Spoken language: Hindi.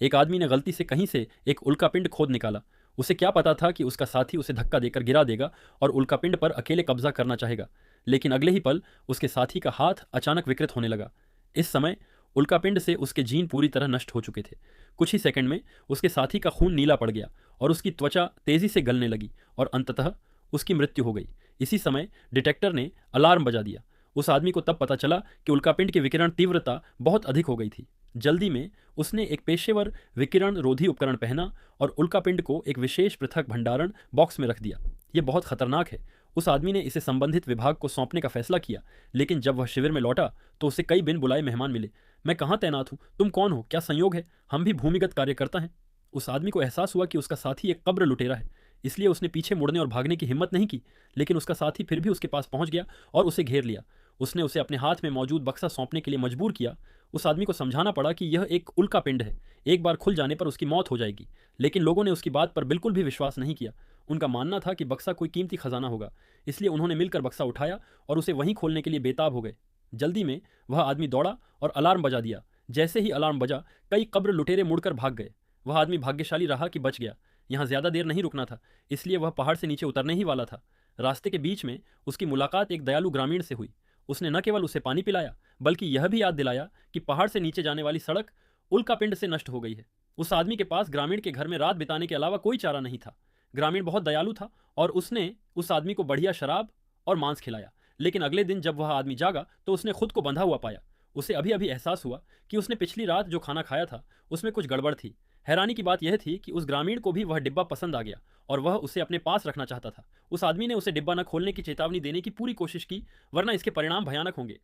एक आदमी ने गलती से कहीं से एक उल्कापिंड खोद निकाला। उसे क्या पता था कि उसका साथी उसे धक्का देकर गिरा देगा और उल्कापिंड पर अकेले कब्जा करना चाहेगा। लेकिन अगले ही पल उसके साथी का हाथ अचानक विकृत होने लगा। इस समय उल्कापिंड से उसके जीन पूरी तरह नष्ट हो चुके थे। कुछ ही सेकंड में उसके साथी का खून नीला पड़ गया और उसकी त्वचा तेजी से गलने लगी और अंततः उसकी मृत्यु हो गई। इसी समय डिटेक्टर ने अलार्म बजा दिया। उस आदमी को तब पता चला कि उल्कापिंड की विकिरण तीव्रता बहुत अधिक हो गई थी। जल्दी में उसने एक पेशेवर विकिरण रोधी उपकरण पहना और उल्कापिंड को एक विशेष पृथक भंडारण बॉक्स में रख दिया। यह बहुत खतरनाक है। उस आदमी ने इसे संबंधित विभाग को सौंपने का फैसला किया, लेकिन जब वह शिविर में लौटा तो उसे कई बिन बुलाए मेहमान मिले। मैं कहाँ तैनात हूँ? तुम कौन हो? क्या संयोग है? हम भी भूमिगत कार्य करता है। उस आदमी को एहसास हुआ कि उसका साथी एक कब्र लुटेरा है, इसलिए उसने पीछे मुड़ने और भागने की हिम्मत नहीं की। लेकिन उसका साथी फिर भी उसके पास पहुंच गया और उसे घेर लिया। उसने उसे अपने हाथ में मौजूद बक्सा सौंपने के लिए मजबूर किया। उस आदमी को समझाना पड़ा कि यह एक उल्का पिंड है, एक बार खुल जाने पर उसकी मौत हो जाएगी। लेकिन लोगों ने उसकी बात पर बिल्कुल भी विश्वास नहीं किया। उनका मानना था कि बक्सा कोई कीमती खजाना होगा, इसलिए उन्होंने मिलकर बक्सा उठाया और उसे वहीं खोलने के लिए बेताब हो गए। जल्दी में वह आदमी दौड़ा और अलार्म बजा दिया। जैसे ही अलार्म बजा, कई कब्र लुटेरे मुड़कर भाग गए। वह आदमी भाग्यशाली रहा कि बच गया। यहाँ ज्यादा देर नहीं रुकना था, इसलिए वह पहाड़ से नीचे उतरने ही वाला था। रास्ते के बीच में उसकी मुलाकात एक दयालु ग्रामीण से हुई। उसने न केवल उसे पानी पिलाया, बल्कि यह भी याद दिलाया कि पहाड़ से नीचे जाने वाली सड़क उल्कापिंड से नष्ट हो गई है। उस आदमी के पास ग्रामीण के घर में रात बिताने के अलावा कोई चारा नहीं था। ग्रामीण बहुत दयालु था और उसने उस आदमी को बढ़िया शराब और मांस खिलाया। लेकिन अगले दिन जब वह आदमी जागा तो उसने खुद को बंधा हुआ पाया। उसे अभी अभी एहसास हुआ कि उसने पिछली रात जो खाना खाया था उसमें कुछ गड़बड़ थी। हैरानी की बात यह थी कि उस ग्रामीण को भी वह डिब्बा पसंद आ गया और वह उसे अपने पास रखना चाहता था। उस आदमी ने उसे डिब्बा न खोलने की चेतावनी देने की पूरी कोशिश की, वरना इसके परिणाम भयानक होंगे।